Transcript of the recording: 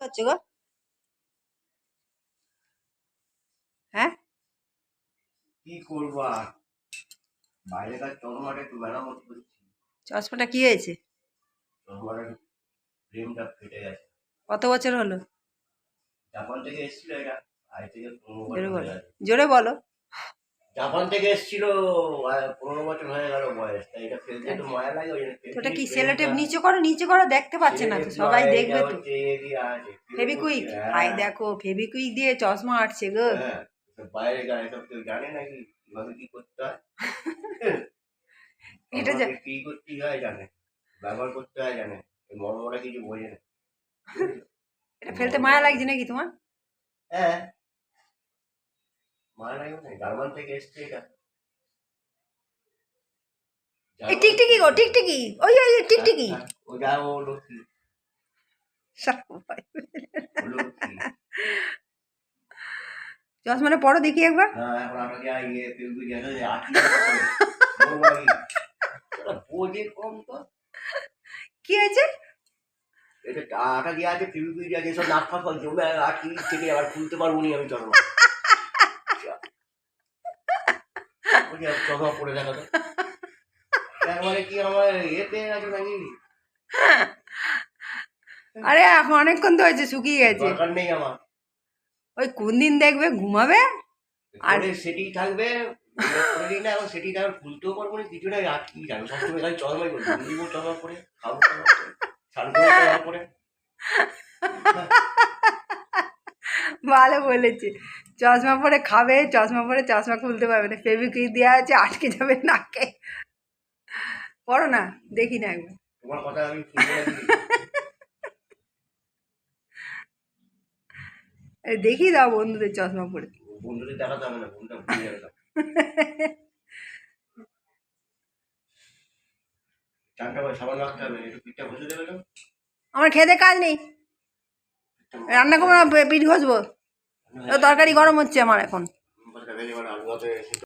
হচ্ছে গো? হ্যাঁ, কি করবো আর বাইরেকার চশমাটা একটু মেরামত করছি। চশমাটা কি হয়েছে? চশমাটার ফ্রেমটা ফেটে গেছে। কত বছর হলো? জাপান থেকে এসেছিল এটা, আজ থেকে 15 জোরে বছর হয়ে বলো, গেছে। জোরে বলো। জাপান থেকে এসেছিল, 15 বছর হয়ে গেল বয়স। তাই এটা ফেলতে তো মায়া লাগে, ওই জন্য তো ওটা কি ফ্রেমটা সেলোটেপ নিচে করো, নিচে করো, দেখতে পাচ্ছে না তো, সবাই এইটা দেখবে তো। হচ্ছে এদিকে আছে ফেবিকুইক, হাই দেখো ফেবিকুইক দিয়ে চশমা আটছে গো। হ্যাঁ, বাইরে গায়ে সব কেউ জানে নাকি কিভাবে কি করতে হয়? এটা যা, আমাকে কি করতে হয় জানে, ব্যবহার করতে হয় জানে, বড়রা কিছু বোঝে না। এটা ফেলতে মায়া লাগছে নাকি তোমার? হ্যাঁ, মায়া লাগে না, জার্মান থেকে এসছে এটা। এই টিকটিকি গো, টিকটিকি, ওই ওই ওই টিকটিকি। ও যা, ও লক্ষ্মী, চশমাটা পরো দেখি একবার। হ্যাঁ, এখন আপনাকে ইয়ে ফেসবুক গেছে আটকে বোঝে কম তো। কি হয়েছে? এটা আটা দিয়ে আছে, ফেসবুক দিয়ে আছে, সব নাক ফাঁক জমে আটকে থেকে আবার খুলতে পারবো নি আমি চশমা। চশমা পরে দেখা তো একবারে কি আমার এতে আছে নাকি? আরে এখন অনেকক্ষণ তো হয়েছে, শুকিয়ে গেছে। দরকার নেই আমার, ওই কোন দিন দেখবে ঘুমাবে আর সেটি থাকবে। না এখন সেটি থাকবে, খুলতেও পারবো না, কিছু নাই। আর কি জানো, সবসময় খালি চশমাই করবো, ঘুমিয়ে চশমা পরে, খাবো চশমা পরে, স্নান করবো চশমা পরে। ভালো বলেছে, চশমা পরে খাবে, চশমা পরে চশমা খুলতে পারবে না, ফেবিকুইক দেওয়া আছে, আটকে যাবে নাকে। পড়ো না, দেখি না একবার। তোমার কথা আমি শুনবো নাকি? দেখি দাও বন্ধুদের চশমা পরে। বন্ধুদের দেখাতে হবে না, বন্ধুটা ভুলে যাবে না। চানটা করে সাবান রাখতে হবে, একটু পিঠটা ঘষে দেবে তো। আমার খেতে কাজ নেই, রান্না করবো না, পিঠ ঘষবো, তরকারি গরম হচ্ছে আমার এখন। আলু